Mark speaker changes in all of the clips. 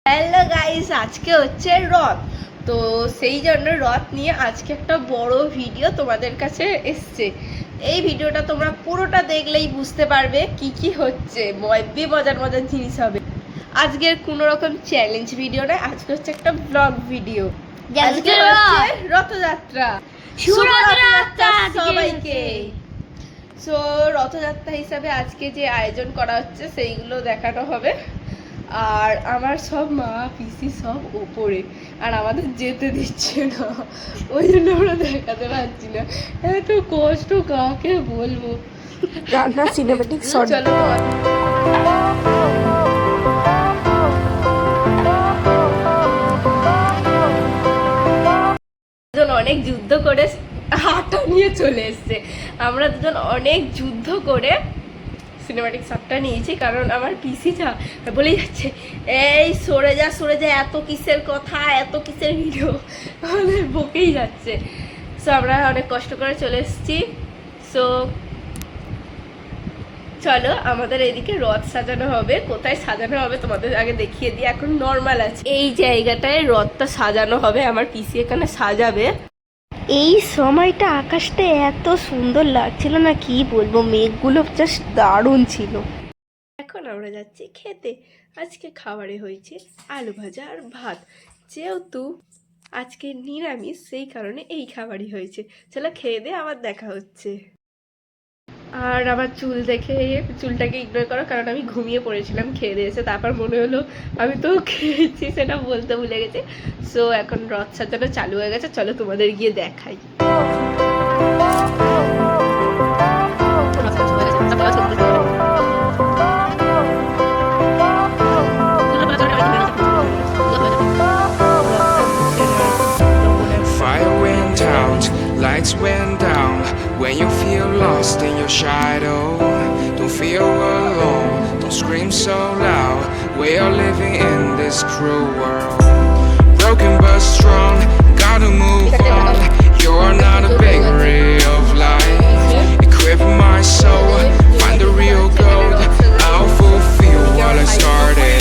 Speaker 1: Hello guys, আজকে হচ্ছে রথ। তো সেই জন্য রথ নিয়ে আজকে একটা বড় ভিডিও তোমাদের কাছে এসছে। এই ভিডিওটা তোমরা পুরোটা দেখলেই বুঝতে পারবে কি কি হচ্ছে। মজার মজার জিনিস হবে। আজকের কোনো রকম চ্যালেঞ্জ ভিডিও নয়, আজকে হচ্ছে একটা ব্লগ ভিডিও। আজকে হচ্ছে রথযাত্রা। শুভ রথযাত্রা সবাইকে। সো রথযাত্রা হিসাবে আজকে যে আয়োজন করা হচ্ছে সেইগুলো দেখানো হবে। আর আমার সব মা পিসি সব ওপরে, আর আমাদের যেতে দিচ্ছে না, ওই জন্য আমরা দেখাতে পারছি না। এত কষ্ট কাকে বলবো।
Speaker 2: রান্না সিনেমেটিক শট।
Speaker 1: চলো অনেক যুদ্ধ করে হাতটা নিয়ে চলে এসছে। আমরা দুজন অনেক যুদ্ধ করে সিনেমাটিক শটটা নিয়েছি, কারণ আমার পিসি যা বলেই যাচ্ছে, এই সরে যা এত কিসের কথা, এত কিসের ভিডিও, আমাদের বকেই যাচ্ছে। সো আমরা অনেক কষ্ট করে চলে এসেছি। সো চলো, আমাদের এদিকে রথ সাজানো হবে। কোথায় সাজানো হবে তোমাদের আগে দেখিয়ে দিই। এখন নর্মাল আছে, এই জায়গাটায় রথটা সাজানো হবে। আমার পিসি এখানে সাজাবে।
Speaker 2: এই সময়টা আকাশটা এত সুন্দর লাগছিল না, কি বলবো, মেঘগুলো জাস্ট দারুণ ছিল।
Speaker 1: এখন আমরা যাচ্ছি খেতে। আজকে খাবারে হয়েছে আলু ভাজা আর ভাত। যেহেতু আজকে নিরামিষ, সেই কারণে এই খাবারই হয়েছে। চলো খেয়ে দিয়ে আবার দেখা হচ্ছে। আর আমার চুল দেখে চুলটাকে ইগনোর করো, কারণ আমি ঘুমিয়ে পড়েছিলাম খেয়ে দিয়েছে। তারপর মনে হলো আমি তো খেয়েছি, সেটা বলতে ভুলে গেছি। সো এখন রথ সাজানো চালু হয়ে গেছে, চলো তোমাদের গিয়ে দেখাই।
Speaker 3: Lights went down when you feel lost in your shadow. Don't feel alone, don't scream so loud. We are living in this cruel world. Broken but strong, gotta move on. You're not a bakery of life. Equip my soul, find the real gold. I'll fulfill what I started.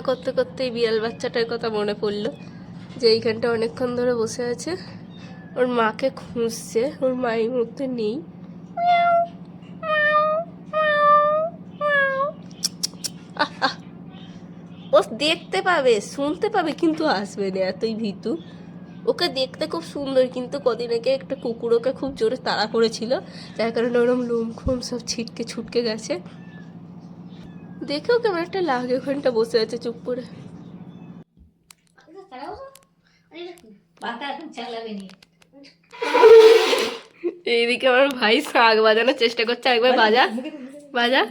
Speaker 1: করতে করতে বিড়াল বাচ্চাটার কথা মনে পড়লো, যে এইখানটা অনেকক্ষণ ধরে বসে আছে, ওর মাকে খুঁজছে। ওর মা এই মুহূর্তে নেই। ও দেখতে পাবে শুনতে পাবে কিন্তু আসবে না, এতই ভীতু। ওকে দেখতে খুব সুন্দর, কিন্তু কদিন আগে একটা কুকুর ওকে খুব জোরে তাড়া করেছিল, যার কারণে ওরম লোম খুম সব ছিটকে ছুটকে গেছে। দেখেও কেমন একটা লাগে, ওখানটা বসে আছে চুপ করে। এইদিকে আমার ভাই শাক বাজানোর চেষ্টা করছে, একবার বাজা বাজা।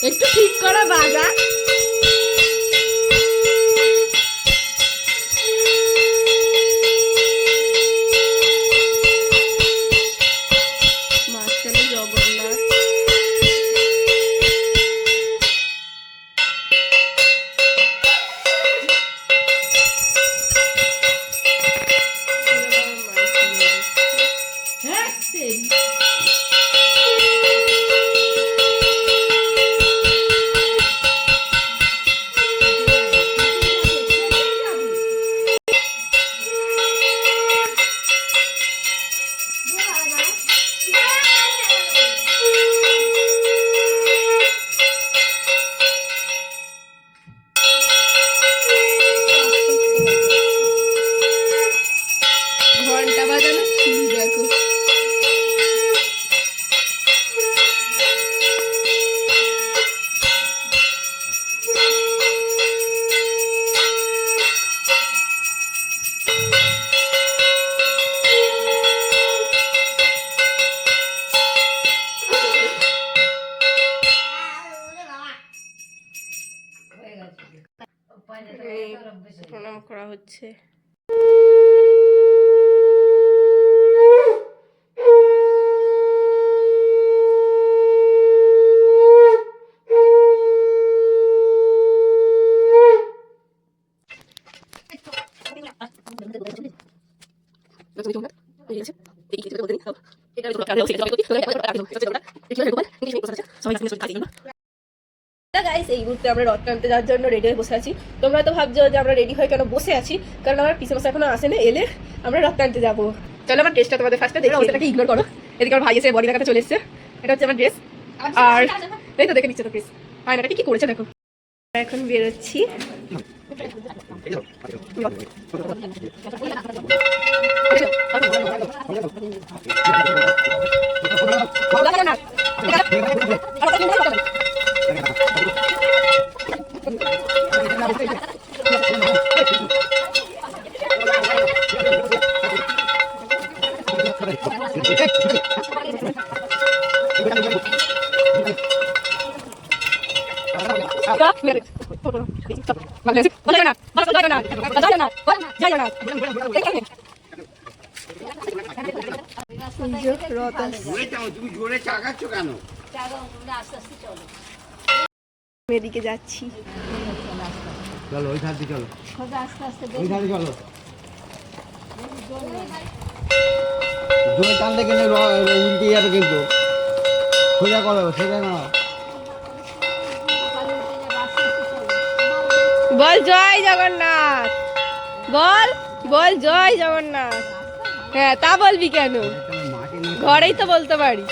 Speaker 1: একটু ঠিক করে বাজা। মাঝখানে জগন্নাথ। ঘন্টা বাজানো ছিল দেখো। প্রণাম করা হচ্ছে। গাইস, এই মুহূর্তে আমরা রথ টানতে যাওয়ার জন্য রেডি হয়ে বসে আছি। তোমরা তো ভাবছো যে আমরা রেডি হয়ে কেন বসে আছি, কারণ আমার পিসে মশাই এখনো আসেনি, এলে আমরা রথ টানতে যাবো। চলো আমার ড্রেসটা তোমাদের ফার্স্টে দেখো, ওটাকে ইগনোর করো। এদিকে আমার ভাই এসে বডি দেখাতে চলে এসেছে, এটা হচ্ছে আমার ড্রেস। আর এই তো দেখে নিচ্ছে তো ড্রেস, আয়নাটা কি করেছে দেখো। এখন বেরোচ্ছি। এদিকে যাচ্ছি,
Speaker 4: চলো ওই ধারে চলো, ওই ধারে চলো। জোরে টানলে কিন্তু উল্টে যাবে, কিন্তু সোজা করো, সোজা না।
Speaker 1: বল জয় জগন্নাথ, বল বল জয় জগন্নাথ। হ্যাঁ, তা বলবি কেন, ঘরেই তো বলতে পারি।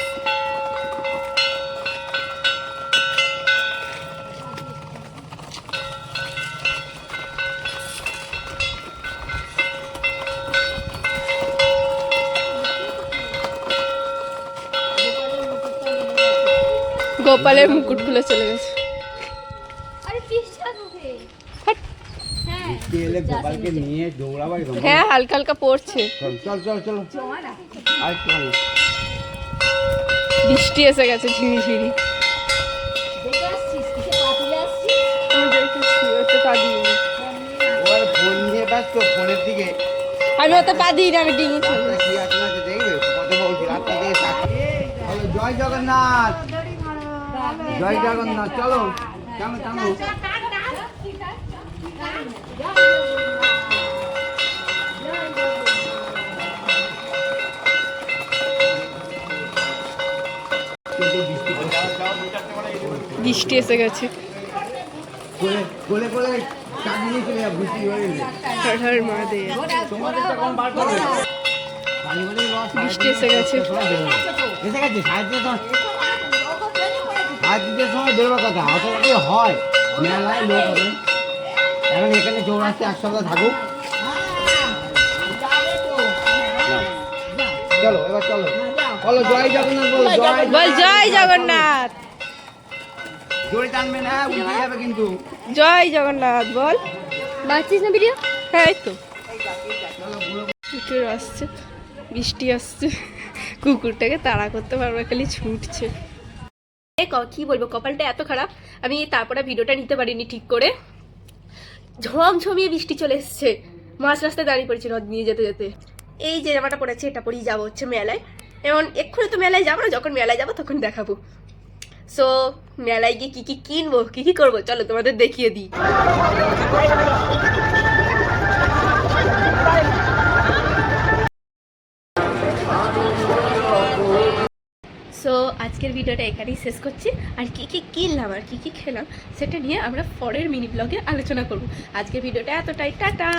Speaker 1: গোপালের মুকুট খুলে চলে গেছে।
Speaker 4: এলে গোপালকে নিয়ে দৌড়াবাই।
Speaker 1: হ্যাঁ, হালকা হালকা পড়ছে।
Speaker 4: চল চল চল, আর চল।
Speaker 1: বৃষ্টি এসে গেছে ঝিরি ঝিরি।
Speaker 4: ওর ফোন নিয়ে ব্যস্ত, ফোনের দিকে।
Speaker 1: আমি ওতে পা দিই না, আমি ডিঙি ছিল।
Speaker 4: কি আছে না দেখবে, কত বলছি রাত্রি থেকে সাক্ষী। জয় জগন্নাথ, জয় জগন্নাথ। চলো কেমন কেমন
Speaker 1: বৃষ্টি এসে গেছে।
Speaker 4: কোলে কোলে কোলে চাবি নিয়ে চলে যাবো, বৃষ্টি হয়ে গেলে।
Speaker 1: হর মা দে।
Speaker 4: তোমাদেরটা কম বার করবে। বাড়ি বাড়ি রস
Speaker 1: বৃষ্টি এসে গেছে।
Speaker 4: এসে গেছে, সাড়ে তিনটের সময় বেরোবার কথা, অত হয় মেলায় লোক হবে। এখন এখানে চৌরাস্তা এক সপ্তাহ থাকুক। চলো এবার চলো, বলো জয় জগন্নাথ, বলো জয়
Speaker 1: বল জয় জগন্নাথ।
Speaker 4: জোরে টানবে না, উঠে যাবে কিন্তু।
Speaker 1: জয় জগন্নাথ বল।
Speaker 2: বাঁচিস না ভিডিও?
Speaker 1: হ্যাঁ এই তো কুকুর আসছে, বৃষ্টি আসছে, কুকুরটাকে তাড়া করতে পারবে, খালি ছুটছে। কি বলবো, কপালটা এত খারাপ, আমি তারপরে ভিডিওটা নিতে পারিনি ঠিক করে। ঝমঝমিয়ে বৃষ্টি চলে এসছে, মাঝ রাস্তায় দাঁড়িয়ে পড়েছি রথ নিয়ে যেতে যেতে। এই যে জামাটা পড়েছে এটা পরেই যাবো হচ্ছে মেলায়। এমন এক্ষুনি তো মেলায় যাবো না, যখন মেলায় যাবো তখন দেখাবো। সো মেলায় গিয়ে কি কি কিনবো, কি কি করবো, চলো তোমাদের দেখিয়ে দিই। সো আজকের ভিডিওটা এখানেই শেষ করছি। আর কি কি কিনলাম আর কি কি খেলাম সেটা নিয়ে আমরা পরের মিনি ব্লগে আলোচনা করব। আজকের ভিডিওটা এতটাই, টাটা।